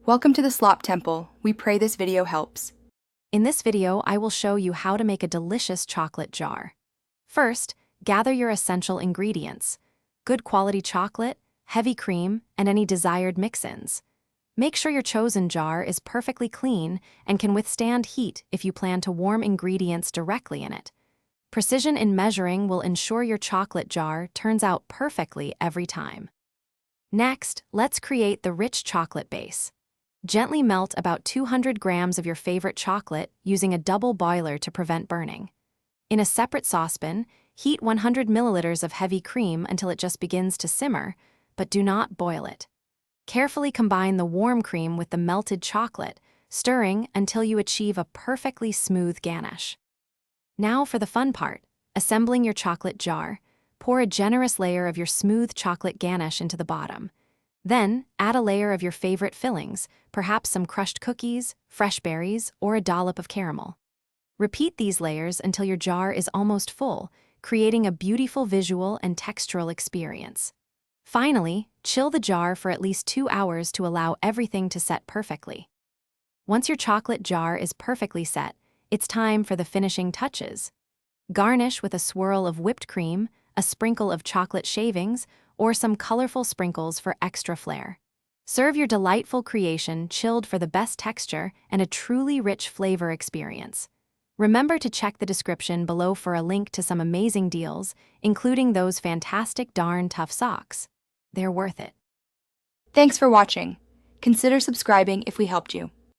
Welcome to the Slop Temple. We pray this video helps. In this video, I will show you how to make a delicious chocolate jar. First, gather your essential ingredients: good quality chocolate, heavy cream, and any desired mix-ins. Make sure your chosen jar is perfectly clean and can withstand heat if you plan to warm ingredients directly in it. Precision in measuring will ensure your chocolate jar turns out perfectly every time. Next, let's create the rich chocolate base. Gently melt about 200 grams of your favorite chocolate using a double boiler to prevent burning. In a separate saucepan, heat 100 milliliters of heavy cream until it just begins to simmer, but do not boil it. Carefully combine the warm cream with the melted chocolate, stirring until you achieve a perfectly smooth ganache. Now for the fun part, assembling your chocolate jar. Pour a generous layer of your smooth chocolate ganache into the bottom. Then, add a layer of your favorite fillings, perhaps some crushed cookies, fresh berries, or a dollop of caramel. Repeat these layers until your jar is almost full, creating a beautiful visual and textural experience. Finally, chill the jar for at least 2 hours to allow everything to set perfectly. Once your chocolate jar is perfectly set, it's time for the finishing touches. Garnish with a swirl of whipped cream, a sprinkle of chocolate shavings, or some colorful sprinkles for extra flair. Serve your delightful creation chilled for the best texture and a truly rich flavor experience. Remember to check the description below for a link to some amazing deals, including those fantastic darn tough socks. They're worth it. Thanks for watching. Consider subscribing if we helped you.